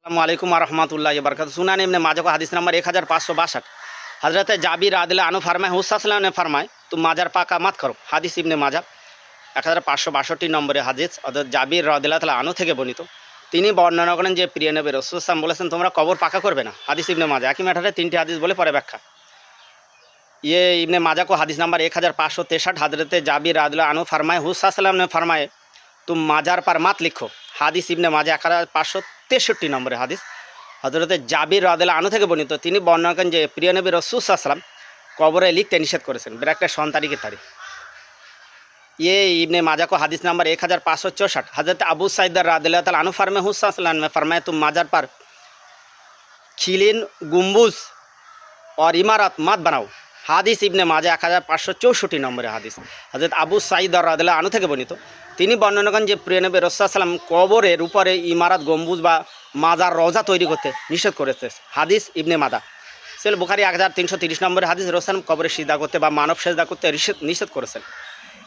अस्सलामुअलैकुम वरहमतुल्लाहि वबरकातुहू। सुनान इब्ने माजा को हदीस नंबर 1562। हज़रत जाबिर रादियल्लाहु अन्हु फरमाए हुस्सल्लल्लाहु ने फरमाए तुम माजार पाका मत करो। हादिस इब्ने माजा 1562 নম্বরে হাদিস। অর্থাৎ জাবির রাদিয়াল্লাহু তাআলা আনহু থেকে বর্ণিত। তিনি বর্ণনা করেন যে প্রিয় নবী রাসূল সাল্লাল্লাহু আলাইহি ওয়াসাল্লাম বলেছেন তোমরা কবর পাকা করবে না। হাদিস ইবনে মাজাহ। একই ম্যাটারে তিনটি হাদিস বলে পরে ব্যাখ্যা। इब्ने माजा को हदीस नंबर 1563। हज़रत जाबिर रादियल्लाहु अन्हु फरमाए हुज़ूर सल्लल्लाहु अलैहि वसल्लम ने फरमाए तुम माजार पर मत लिखो। हादिस इब्ने माजा 1563 নম্বরে হাদিস। হযরত জাবির রাদিয়াল্লাহু আনহু থেকে বর্ণিত তিনি বর্ণনা করেন যে প্রিয় নবী রাসূল সাল্লাল্লাহু আলাইহি ওয়াসাল্লাম কবরে লিখতে নিষেধ করেছেন। ব্র্যাকেটে সন তারিখের তারিখ। इब्ने माजा को हदीस नंबर 1564। हज़रत अबू सईद रादियल्लाहु ताला अन्हु फरमाए हुज़ूर सल्लल्लाहु अलैहि वसल्लम ने फरमाया तुम माजार पर खिलिन गुम्बुज और इमारत मत बनाओ। हादिस इब्ने माजा 1564 নম্বরে হাদিস। হযরত আবু সাঈদ রাদিয়াল্লাহু আনহু থেকে বর্ণিত তিনি বর্ণনা করেন যে প্রিয় নবী রাসূল সাল্লাল্লাহু আলাইহি ওয়াসাল্লাম কবরের উপরে ইমারত গম্বুজ বা মাজার রওজা তৈরি করতে নিষেধ করেছে। হাদিস ইবনে মাদা। সহিহ বুখারী 1330 নম্বরে হাদিস রাসূল সাল্লাল্লাহু আলাইহি ওয়াসাল্লাম কবরে সিজদা করতে বা মানব সিজদা করতে নিষেধ করেছেন।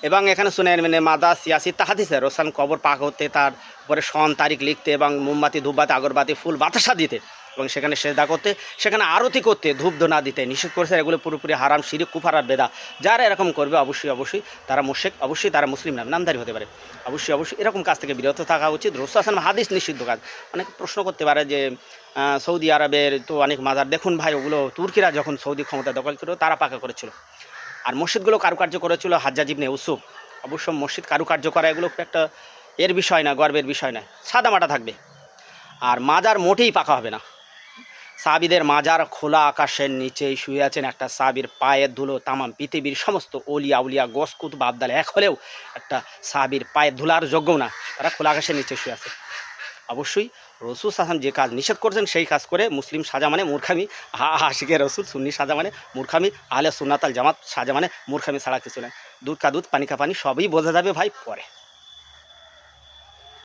এবং এখানে সুনান ইবনে মাদা 86 হাদিসে রাসূল সাল্লাল্লাহু আলাইহি ওয়াসাল্লাম কবর পাক হতে তার উপরে সন তারিখ লিখতে এবং মোমবাতি ধূপবাতি আগরবাতি ফুল বাতাসা দিতে এবং সেখানে সেজদা করতে সেখানে আরতি করতে ধূপ ধুনা দিতে নিষেধ করেছে। এগুলো পুরোপুরি হারাম, শিরক, কুফর আর বেদাত। যারা এরকম করবে অবশ্যই তারা মুশরিক, অবশ্যই তারা মুসলিম নামধারী হতে পারে। অবশ্যই এরকম কাজ থেকে বিরত থাকা উচিত। রাসূল সাল্লাল্লাহু আলাইহি ওয়াসাল্লাম হাদিস নিষিদ্ধ কাজ। অনেক প্রশ্ন করতে পারে যে সৌদি আরবের তো অনেক মাজার দেখুন ভাই, ওগুলো তুর্কিরা যখন সৌদি ক্ষমতা দখল ছিল তারা পাকা করেছিল, আর মসজিদগুলো কারুকার্য করেছিল হাজ্জাজ ইবনে ইউসুফ। অবশ্য মসজিদ কারুকার্য করা এগুলো একটা এর বিষয় না, গর্বের বিষয় না, সাদামাটা থাকবে। আর মাজার মোটেই পাকা হবে না। সাহাবীদের মাজার খোলা আকাশের নিচেই শুয়ে আছেন। একটা সাহাবীর পায়ের ধুলো তামাম পৃথিবীর সমস্ত অলিয়া উলিয়া গস কুতুব আবদাল এক হলেও একটা সাহাবীর পায়ের ধুলার যোগ্য না, তারা খোলা আকাশের নিচে শুয়ে আছে। অবশ্যই রাসূল সাল্লাল্লাহু আলাইহি ওয়াসাল্লাম যে কাজ নিষেধ করেছেন সেই কাজ করে মুসলিম সাজা মানে মূর্খামি, আশিকে রাসূল সুন্নি সাজা মানে মূর্খামি, আহলে সুন্নাত আল জামাত সাজা মানে মূর্খামি ছাড়া কিছু নয়। দুধ কা দুধ পানি কা পানি সবই বোঝা যাবে ভাই পরে।